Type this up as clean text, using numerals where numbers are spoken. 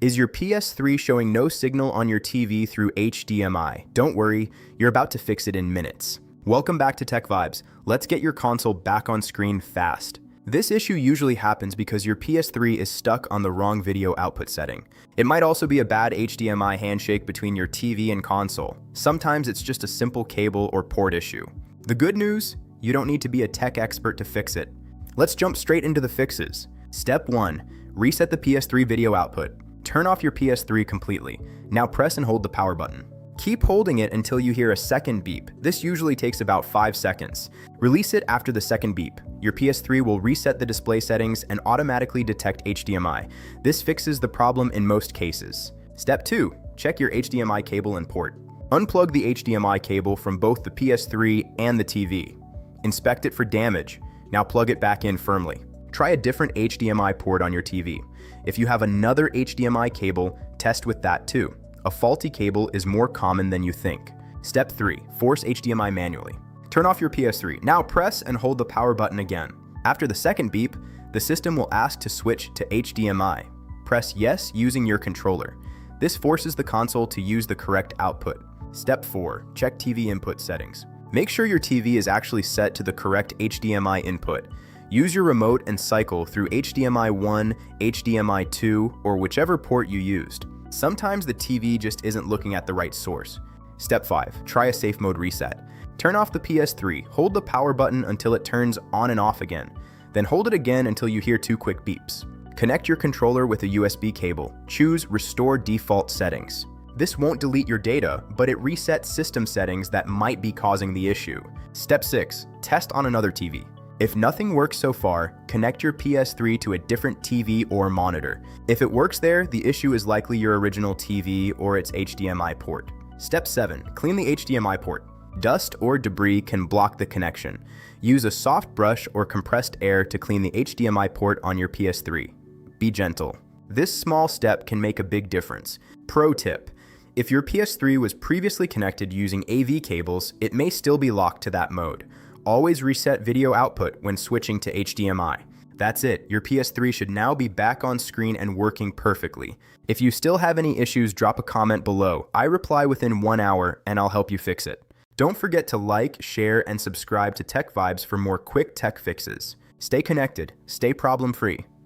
Is your PS3 showing no signal on your TV through HDMI? Don't worry, you're about to fix it in minutes. Welcome back to TechVibes. Let's get your console back on screen fast. This issue usually happens because your PS3 is stuck on the wrong video output setting. It might also be a bad HDMI handshake between your TV and console. Sometimes it's just a simple cable or port issue. The good news? You don't need to be a tech expert to fix it. Let's jump straight into the fixes. Step 1. Reset the PS3 video output. Turn off your PS3 completely. Now press and hold the power button. Keep holding it until you hear a second beep. This usually takes about 5 seconds. Release it after the second beep. Your PS3 will reset the display settings and automatically detect HDMI. This fixes the problem in most cases. Step 2. Check your HDMI cable and port. Unplug the HDMI cable from both the PS3 and the TV. Inspect it for damage. Now plug it back in firmly. Try a different HDMI port on your TV. If you have another HDMI cable, test with that too. A faulty cable is more common than you think. Step 3. Force HDMI manually. Turn off your PS3. Now press and hold the power button again. After the second beep, the system will ask to switch to HDMI. Press yes using your controller. This forces the console to use the correct output. Step 4. Check TV input settings. Make sure your TV is actually set to the correct HDMI input. Use your remote and cycle through HDMI 1, HDMI 2, or whichever port you used. Sometimes the TV just isn't looking at the right source. Step 5. Try a safe mode reset. Turn off the PS3, hold the power button until it turns on and off again. Then hold it again until you hear 2 quick beeps. Connect your controller with a USB cable. Choose Restore Default Settings. This won't delete your data, but it resets system settings that might be causing the issue. Step 6. Test on another TV. If nothing works so far, connect your PS3 to a different TV or monitor. If it works there, the issue is likely your original TV or its HDMI port. Step 7. Clean the HDMI port. Dust or debris can block the connection. Use a soft brush or compressed air to clean the HDMI port on your PS3. Be gentle. This small step can make a big difference. Pro tip: if your PS3 was previously connected using AV cables, it may still be locked to that mode. Always reset video output when switching to HDMI. That's it, your PS3 should now be back on screen and working perfectly. If you still have any issues, drop a comment below. I reply within 1 hour and I'll help you fix it. Don't forget to like, share, and subscribe to TechVibes for more quick tech fixes. Stay connected, stay problem-free.